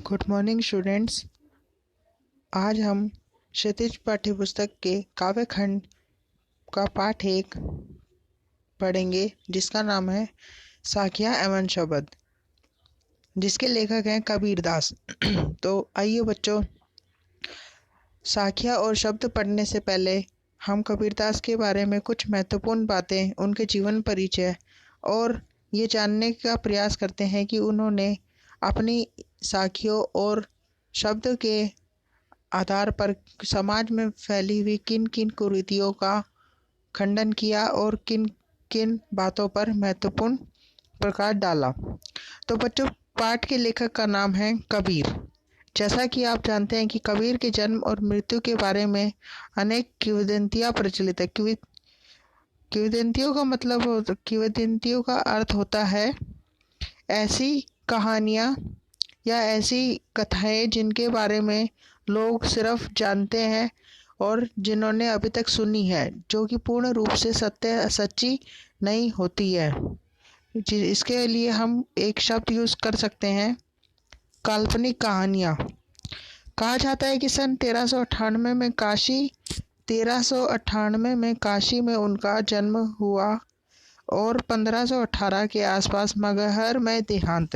Good morning students. आज हम क्षितिज पाठ्यपुस्तक के काव्य खंड का पाठ 1 पढ़ेंगे, जिसका नाम है साखियाँ एवं शब्द, जिसके लेखक हैं कबीरदास। तो आइए बच्चों, साखियाँ और शब्द पढ़ने से पहले हम कबीरदास के बारे में कुछ महत्वपूर्ण बातें, उनके जीवन परिचय और ये जानने का प्रयास करते हैं कि उन्होंने अपनी साखियों और शब्द के आधार पर समाज में फैली हुई किन किन कुरीतियों का खंडन किया और किन किन बातों पर महत्वपूर्ण प्रकाश डाला। तो बच्चों, पाठ के लेखक का नाम है कबीर। जैसा कि आप जानते हैं कि कबीर के जन्म और मृत्यु के बारे में अनेक किंवदंतियां प्रचलित है। किंवदंतियों का अर्थ होता है ऐसी कहानियाँ या ऐसी कथाएं जिनके बारे में लोग सिर्फ जानते हैं और जिन्होंने अभी तक सुनी है, जो कि पूर्ण रूप से सच्ची नहीं होती है। इसके लिए हम एक शब्द यूज कर सकते हैं, काल्पनिक कहानियाँ। कहा जाता है कि सन 1398 में काशी में उनका जन्म हुआ और 1518 के आसपास मगहर में देहांत।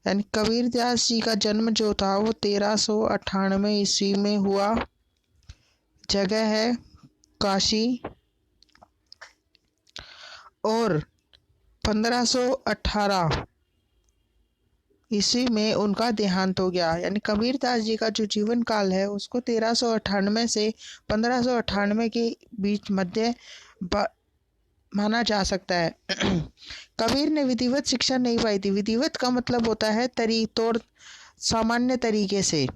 यानी कबीरदास जी का जन्म जो था वो 1398 ईस्वी में हुआ। जगह है काशी और 1518 ईस्वी में उनका देहांत हो गया। यानी कबीरदास जी का जो जीवन काल है उसको 1398 से 1598 के बीच मध्य माना जा सकता है। कबीर ने विधिवत शिक्षा नहीं पाई थी। विधिवत का मतलब होता है तौर सामान्य तरीके से।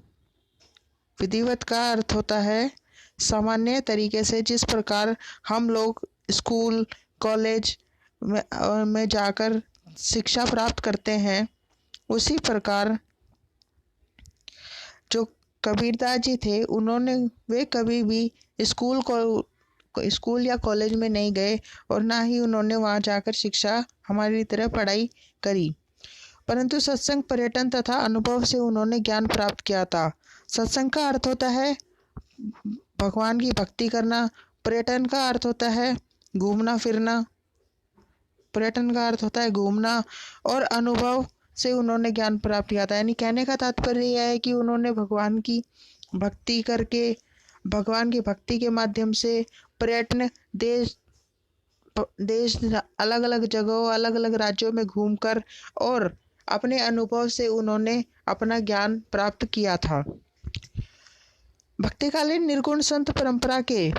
विधिवत का अर्थ होता है सामान्य तरीके से, जिस प्रकार हम लोग स्कूल कॉलेज में जाकर शिक्षा प्राप्त करते हैं, उसी प्रकार जो कबीरदास जी थे वे कभी भी स्कूल या कॉलेज में नहीं गए और ना ही उन्होंने वहां जाकर शिक्षा हमारी तरह पढ़ाई करी, परंतु सत्संग, पर्यटन तथा अनुभव से उन्होंने ज्ञान प्राप्त किया था। सत्संग का अर्थ होता है भगवान की भक्ति करना। पर्यटन का अर्थ होता है घूमना फिरना। और अनुभव से उन्होंने ज्ञान प्राप्त किया था। यानी कहने का तात्पर्य यह है कि उन्होंने भगवान की भक्ति करके, भगवान की भक्ति के माध्यम से पर्यटन, देश अलग अलग जगहों, अलग अलग राज्यों में घूमकर और अपने अनुभव से उन्होंने अपना ज्ञान प्राप्त किया था। भक्तिकालीन निर्गुण संत परंपरा के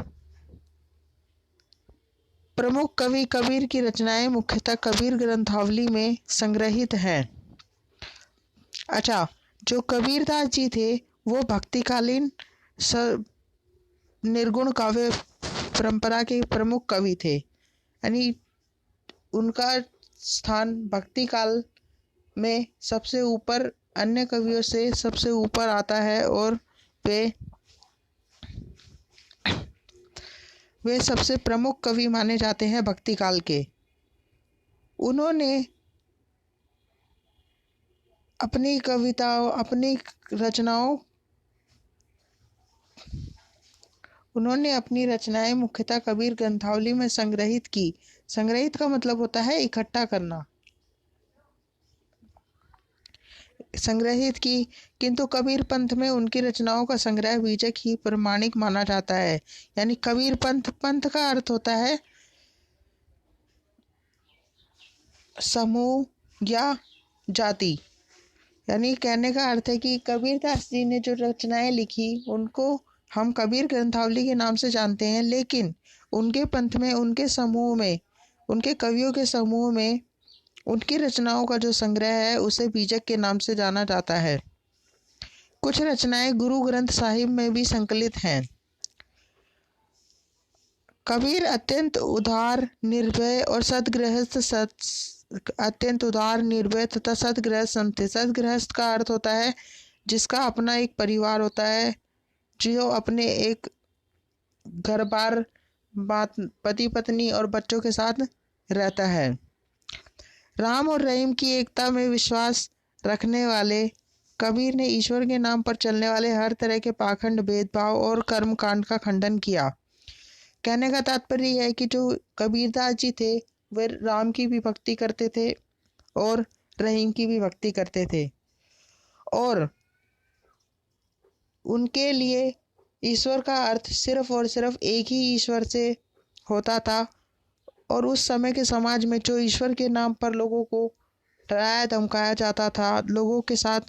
प्रमुख कवि कबीर की रचनाएं मुख्यतः कबीर ग्रंथावली में संग्रहित हैं। अच्छा, जो कबीरदास जी थे वो भक्तिकालीन निर्गुण काव्य परंपरा के प्रमुख कवि थे। यानी उनका स्थान भक्ति काल में सबसे ऊपर, अन्य कवियों से सबसे ऊपर आता है और वे सबसे प्रमुख कवि माने जाते हैं भक्ति काल के। उन्होंने अपनी रचनाएं मुख्यतः कबीर ग्रंथावली में संग्रहित की। संग्रहित का मतलब होता है इकट्ठा करना। संग्रहित की, किंतु कबीर पंथ में उनकी रचनाओं का संग्रह बीजक ही प्रमाणिक माना जाता है। यानी कबीर पंथ का अर्थ होता है समूह या जाति। यानी कहने का अर्थ है कि कबीरदास जी ने जो रचनाएं लिखी उनको हम कबीर ग्रंथावली के नाम से जानते हैं, लेकिन उनके पंथ में, उनके समूह में, उनके कवियों के समूह में उनकी रचनाओं का जो संग्रह है उसे बीजक के नाम से जाना जाता है। कुछ रचनाएं गुरु ग्रंथ साहिब में भी संकलित हैं। कबीर अत्यंत उदार, निर्भय तथा सद्गृहस्थ संत थे। सद्गृहस्थ का अर्थ होता है जिसका अपना एक परिवार होता है, जो अपने एक घर बार, पति पत्नी और बच्चों के साथ रहता है। राम और रहीम की एकता में विश्वास रखने वाले कबीर ने ईश्वर के नाम पर चलने वाले हर तरह के पाखंड, भेदभाव और कर्म कांड का खंडन किया। कहने का तात्पर्य यह है कि जो कबीरदास जी थे वे राम की भी भक्ति करते थे और रहीम की भी भक्ति करते थे, और उनके लिए ईश्वर का अर्थ सिर्फ और सिर्फ एक ही ईश्वर से होता था। और उस समय के समाज में जो ईश्वर के नाम पर लोगों को डराया धमकाया जाता था, लोगों के साथ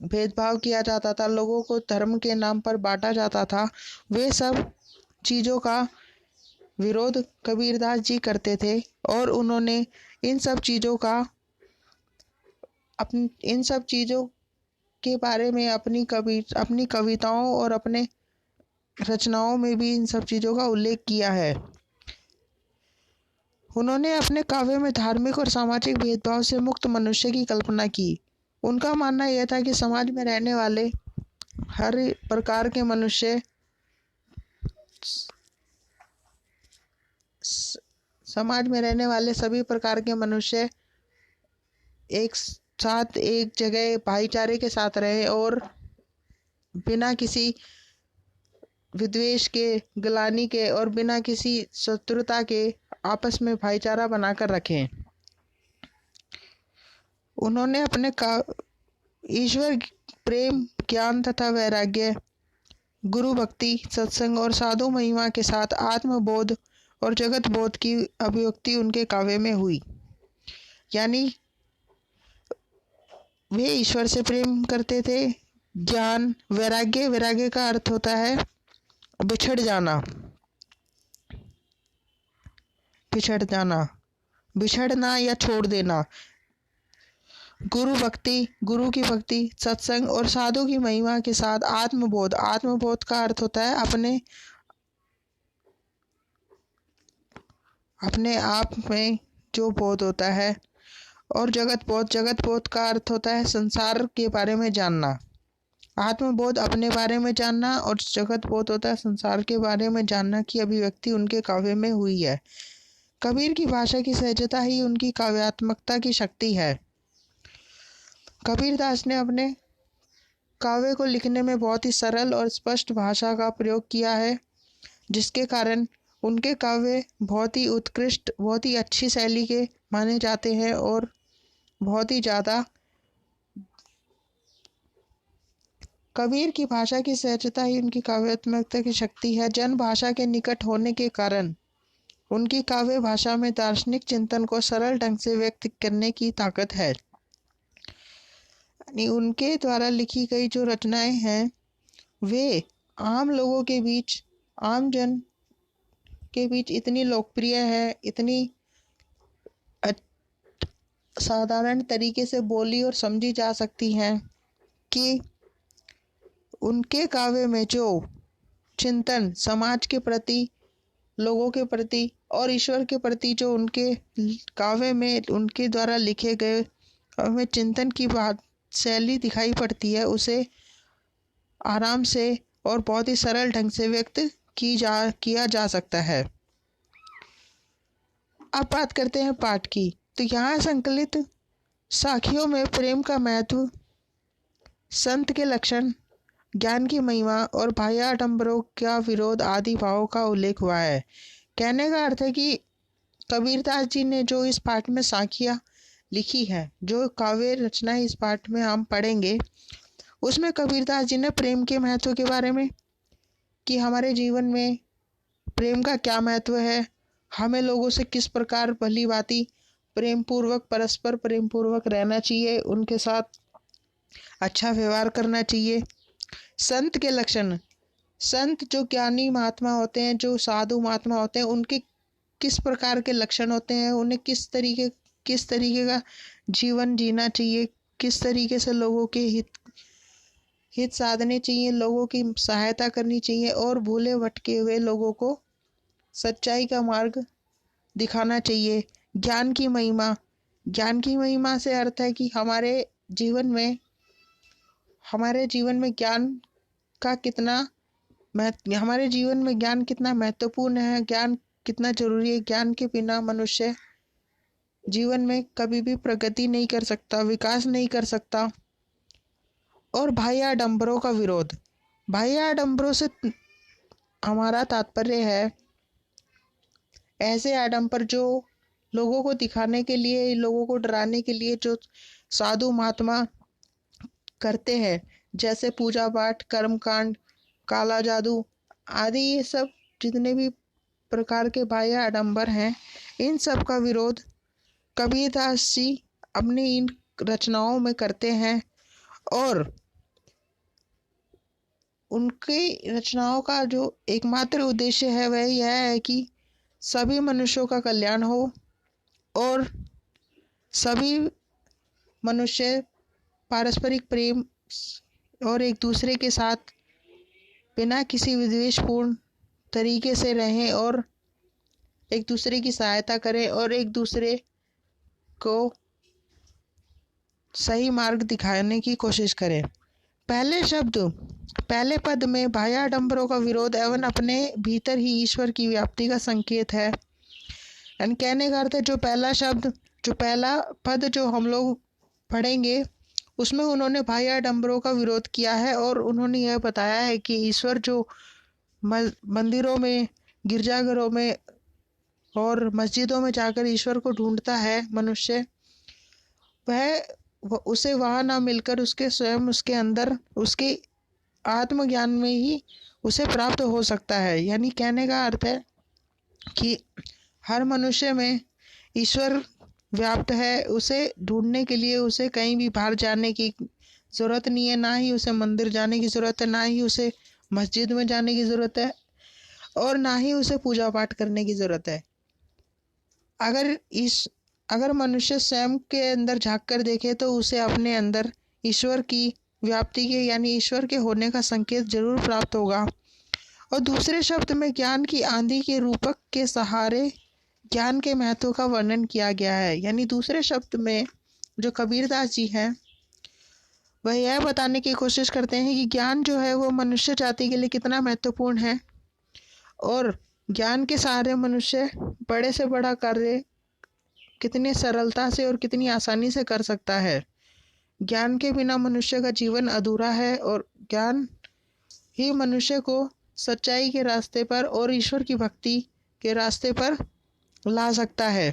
भेदभाव किया जाता था, लोगों को धर्म के नाम पर बांटा जाता था, वे सब चीज़ों का विरोध कबीरदास जी करते थे। और उन्होंने इन सब चीज़ों के बारे में अपनी कविताओं और अपने रचनाओं में भी इन सब चीज़ों का उल्लेख किया है। उन्होंने अपने काव्य में धार्मिक और सामाजिक भेदभाव से मुक्त मनुष्य की कल्पना की। उनका मानना यह था कि समाज में रहने वाले हर प्रकार के मनुष्य समाज में रहने वाले सभी प्रकार के मनुष्य एक साथ एक जगह भाईचारे के साथ रहे और बिना किसी विद्वेष के, ग्लानि के और बिना किसी शत्रुता के आपस में भाईचारा बनाकर रखें। उन्होंने अपने ईश्वर प्रेम, ज्ञान तथा वैराग्य, गुरु भक्ति, सत्संग और साधु महिमा के साथ आत्मबोध और जगत बोध की अभिव्यक्ति उनके काव्य में हुई। यानी वे ईश्वर से प्रेम करते थे। ज्ञान, वैराग्य का अर्थ होता है बिछड़ जाना, बिछड़ना या छोड़ देना। गुरु की भक्ति, सत्संग और साधु की महिमा के साथ आत्मबोध का अर्थ होता है अपने आप में जो बोध होता है। और जगत बोध का अर्थ होता है संसार के बारे में जानना। आत्मबोध अपने बारे में जानना और जगत बोध होता है संसार के बारे में जानना की अभिव्यक्ति उनके काव्य में हुई है। कबीर की भाषा की सहजता ही उनकी काव्यात्मकता की शक्ति है। कबीरदास ने अपने काव्य को लिखने में बहुत ही सरल और स्पष्ट भाषा का प्रयोग किया है, जिसके कारण उनके काव्य बहुत ही उत्कृष्ट, बहुत ही अच्छी शैली के माने जाते हैं और बहुत ही ज़्यादा। कबीर की भाषा की सहजता ही उनकी काव्यात्मकता की शक्ति है। जन भाषा के निकट होने के कारण उनकी काव्य भाषा में दार्शनिक चिंतन को सरल ढंग से व्यक्त करने की ताकत है। यानी उनके द्वारा लिखी गई जो रचनाएं हैं वे आम लोगों के बीच, आम जन के बीच इतनी लोकप्रिय है, इतनी साधारण तरीके से बोली और समझी जा सकती हैं कि उनके काव्य में जो चिंतन समाज के प्रति, लोगों के प्रति और ईश्वर के प्रति जो उनके काव्य में उनके द्वारा लिखे गए में चिंतन की बात शैली दिखाई पड़ती है, उसे आराम से और बहुत ही सरल ढंग से व्यक्त किया जा सकता है। अब बात करते हैं पाठ की। तो यहाँ संकलित साखियों में प्रेम का महत्व, संत के लक्षण, ज्ञान की महिमा और बाह्य आडंबरों का विरोध आदि भावों का उल्लेख हुआ है। कहने का अर्थ है कि कबीरदास जी ने जो इस पाठ में साखियाँ लिखी है, जो काव्य रचना इस पाठ में हम पढ़ेंगे, उसमें कबीरदास जी ने प्रेम के महत्व के बारे में, कि हमारे जीवन में प्रेम का क्या महत्व है, हमें लोगों से किस प्रकार भली भांति परस्पर प्रेम पूर्वक रहना चाहिए, उनके साथ अच्छा व्यवहार करना चाहिए। संत के लक्षण, संत जो ज्ञानी महात्मा होते हैं, जो साधु महात्मा होते हैं, उनके किस प्रकार के लक्षण होते हैं, उन्हें किस तरीके का जीवन जीना चाहिए, किस तरीके से लोगों के हित साधने चाहिए, लोगों की सहायता करनी चाहिए और भूले भटके हुए लोगों को सच्चाई का मार्ग दिखाना चाहिए। ज्ञान की महिमा से अर्थ है कि हमारे जीवन में ज्ञान का हमारे जीवन में ज्ञान कितना महत्वपूर्ण है, ज्ञान कितना जरूरी है। ज्ञान के बिना मनुष्य जीवन में कभी भी प्रगति नहीं कर सकता, विकास नहीं कर सकता। और बाह्य आडंबरों का विरोध। बाह्य आडंबरों से हमारा तात्पर्य है ऐसे आडंबर जो लोगों को दिखाने के लिए, लोगों को डराने के लिए जो साधु महात्मा करते हैं, जैसे पूजा पाठ, कर्मकांड, काला जादू आदि। ये सब जितने भी प्रकार के बाह्य आडंबर हैं, इन सब का विरोध कबीरदास जी अपनी इन रचनाओं में करते हैं। और उनकी रचनाओं का जो एकमात्र उद्देश्य है वह यह है कि सभी मनुष्यों का कल्याण हो और सभी मनुष्य पारस्परिक प्रेम और एक दूसरे के साथ बिना किसी विद्वेषपूर्ण तरीके से रहें और एक दूसरे की सहायता करें और एक दूसरे को सही मार्ग दिखाने की कोशिश करें। पहले पद में बाह्य आडंबरों का विरोध एवं अपने भीतर ही ईश्वर की व्याप्ति का संकेत है। यानी कहने का अर्थ है, जो पहला पद जो हम लोग पढ़ेंगे उसमें उन्होंने बाह्य आडंबरों का विरोध किया है और उन्होंने यह बताया है कि ईश्वर जो मंदिरों में, गिरजाघरों में और मस्जिदों में जाकर ईश्वर को ढूंढता है मनुष्य, वह उसे वहाँ ना मिलकर उसके स्वयं उसके अंदर उसके आत्मज्ञान में ही उसे प्राप्त हो सकता है। यानी कहने का अर्थ है कि हर मनुष्य में ईश्वर व्याप्त है। उसे ढूंढने के लिए उसे कहीं भी बाहर जाने की ज़रूरत नहीं है, ना ही उसे मंदिर जाने की ज़रूरत है, ना ही उसे मस्जिद में जाने की ज़रूरत है और ना ही उसे पूजा पाठ करने की ज़रूरत है। अगर मनुष्य स्वयं के अंदर झांक कर देखे तो उसे अपने अंदर ईश्वर की व्याप्ति के यानी ईश्वर के होने का संकेत जरूर प्राप्त होगा। और दूसरे शब्द में ज्ञान की आंधी के रूपक के सहारे ज्ञान के महत्व का वर्णन किया गया है। यानी दूसरे शब्द में जो कबीरदास जी हैं वह यह बताने की कोशिश करते हैं कि ज्ञान जो है वो मनुष्य जाति के लिए कितना महत्वपूर्ण है और ज्ञान के सहारे मनुष्य बड़े से बड़ा कार्य कितनी सरलता से और कितनी आसानी से कर सकता है। ज्ञान के बिना मनुष्य का जीवन अधूरा है और ज्ञान ही मनुष्य को सच्चाई के रास्ते पर और ईश्वर की भक्ति के रास्ते पर ला सकता है।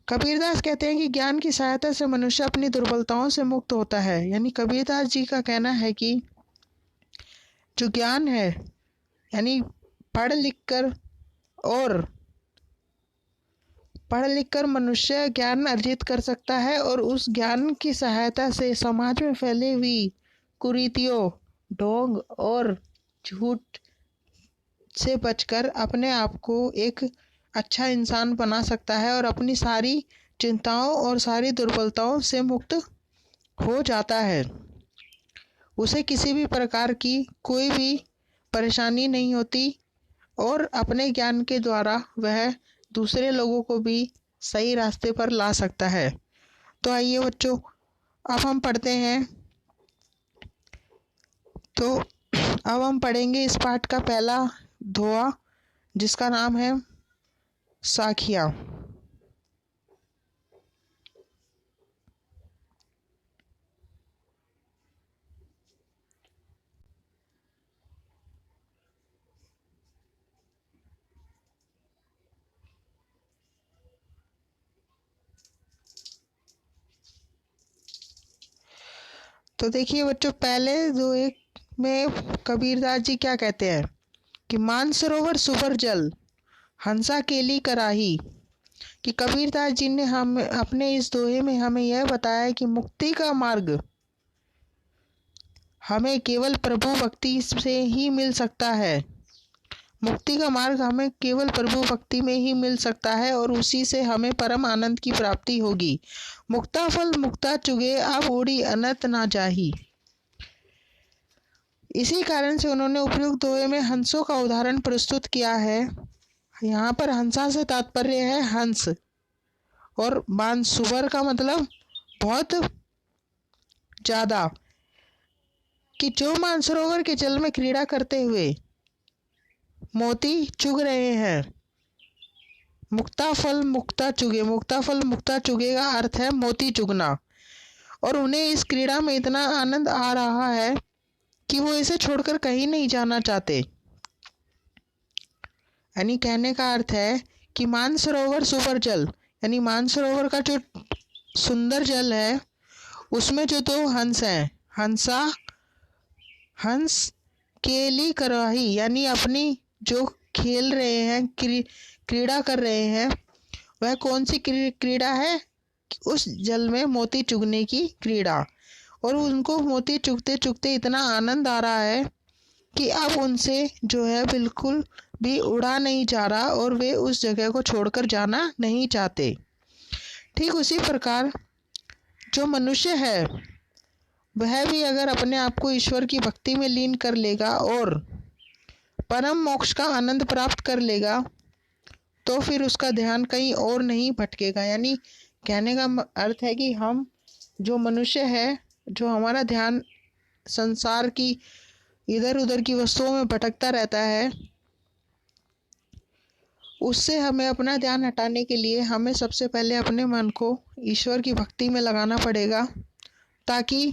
कबीरदास कहते हैं कि ज्ञान की सहायता से मनुष्य अपनी दुर्बलताओं से मुक्त होता है। यानी कबीरदास जी का कहना है कि जो ज्ञान है, यानी पढ़ लिख कर मनुष्य ज्ञान अर्जित कर सकता है और उस ज्ञान की सहायता से समाज में फैली हुई कुरीतियों, ढोंग और झूठ से बचकर अपने आप को एक अच्छा इंसान बना सकता है और अपनी सारी चिंताओं और सारी दुर्बलताओं से मुक्त हो जाता है। उसे किसी भी प्रकार की कोई भी परेशानी नहीं होती और अपने ज्ञान के द्वारा वह दूसरे लोगों को भी सही रास्ते पर ला सकता है। तो आइए बच्चों, अब हम पढ़ते हैं। तो अब हम पढ़ेंगे इस पाठ का पहला दोहा, जिसका नाम है साखियाँ। तो देखिए बच्चों, पहले दोहे में कबीरदास जी क्या कहते हैं कि मानसरोवर सुपर जल हंसा केली कराही। कि कबीरदास जी ने हम अपने इस दोहे में हमें यह बताया कि मुक्ति का मार्ग हमें केवल प्रभु भक्ति से ही मिल सकता है। मुक्ति का मार्ग हमें केवल प्रभु भक्ति में ही मिल सकता है और उसी से हमें परम आनंद की प्राप्ति होगी। मुक्ता फल मुक्ता चुगे, अब उड़ी अनंत ना जाही। इसी कारण से उन्होंने उपयुक्त दोहे में हंसों का उदाहरण प्रस्तुत किया है। यहाँ पर हंसा से तात्पर्य है हंस और मानसरोवर का मतलब बहुत ज्यादा, कि जो मानसरोवर के जल में क्रीड़ा करते हुए मोती चुग रहे हैं। मुक्ता फल मुक्ता चुगे का अर्थ है मोती चुगना। और उन्हें इस क्रीड़ा में इतना आनंद आ रहा है कि वो इसे छोड़कर कहीं नहीं जाना चाहते। यानी कहने का अर्थ है कि मानसरोवर सुपर जल, यानी मानसरोवर का जो सुंदर जल है उसमें जो दो हंस हैं, हंस केली कराही, यानी अपनी जो खेल रहे हैं, क्रीड़ा कर रहे हैं, वह कौन सी क्रीड़ा है? उस जल में मोती चुगने की क्रीड़ा। और उनको मोती चुगते चुगते इतना आनंद आ रहा है कि अब उनसे जो है बिल्कुल भी उड़ा नहीं जा रहा और वे उस जगह को छोड़कर जाना नहीं चाहते। ठीक उसी प्रकार जो मनुष्य है वह भी अगर अपने आप को ईश्वर की भक्ति में लीन कर लेगा और परम मोक्ष का आनंद प्राप्त कर लेगा तो फिर उसका ध्यान कहीं और नहीं भटकेगा। यानी कहने का अर्थ है कि हम जो मनुष्य है, जो हमारा ध्यान संसार की इधर उधर की वस्तुओं में भटकता रहता है, उससे हमें अपना ध्यान हटाने के लिए हमें सबसे पहले अपने मन को ईश्वर की भक्ति में लगाना पड़ेगा, ताकि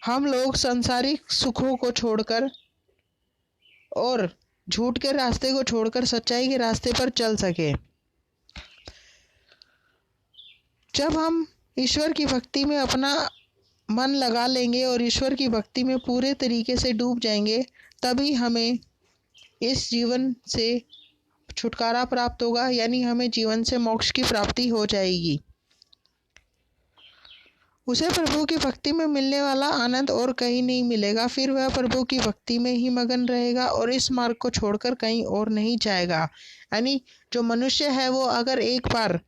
हम लोग सांसारिक सुखों को छोड़कर और झूठ के रास्ते को छोड़कर सच्चाई के रास्ते पर चल सके। जब हम ईश्वर की भक्ति में अपना मन लगा लेंगे और ईश्वर की भक्ति में पूरे तरीके से डूब जाएंगे, तभी हमें इस जीवन से छुटकारा प्राप्त होगा, यानी हमें जीवन से मोक्ष की प्राप्ति हो जाएगी। उसे प्रभु की भक्ति में मिलने वाला आनंद और कहीं नहीं मिलेगा। फिर वह प्रभु की भक्ति में ही मगन रहेगा और इस मार्ग को छोड़कर कहीं और नहीं जाएगा। यानी जो मनुष्य है वो अगर एक बार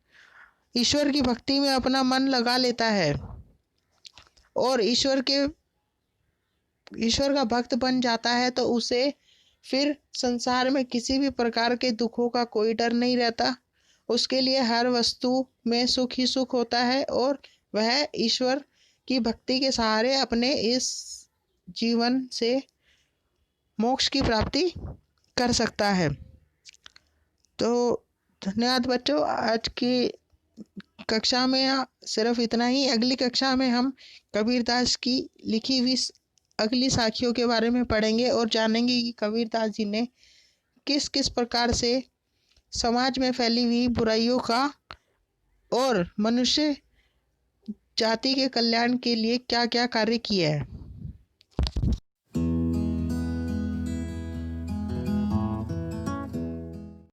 ईश्वर की भक्ति में अपना मन लगा लेता है और ईश्वर का भक्त बन जाता है तो उसे फिर संसार में किसी भी प्रकार के दुखों का कोई डर नहीं रहता। उसके लिए हर वस्तु में सुख ही सुख होता है और वह ईश्वर की भक्ति के सहारे अपने इस जीवन से मोक्ष की प्राप्ति कर सकता है। तो धन्यवाद बच्चों, आज की कक्षा में सिर्फ इतना ही। अगली कक्षा में हम कबीरदास की लिखी हुई अगली साखियों के बारे में पढ़ेंगे और जानेंगे कि कबीरदास जी ने किस किस प्रकार से समाज में फैली हुई बुराइयों का और मनुष्य जाति के कल्याण के लिए क्या क्या कार्य किए हैं।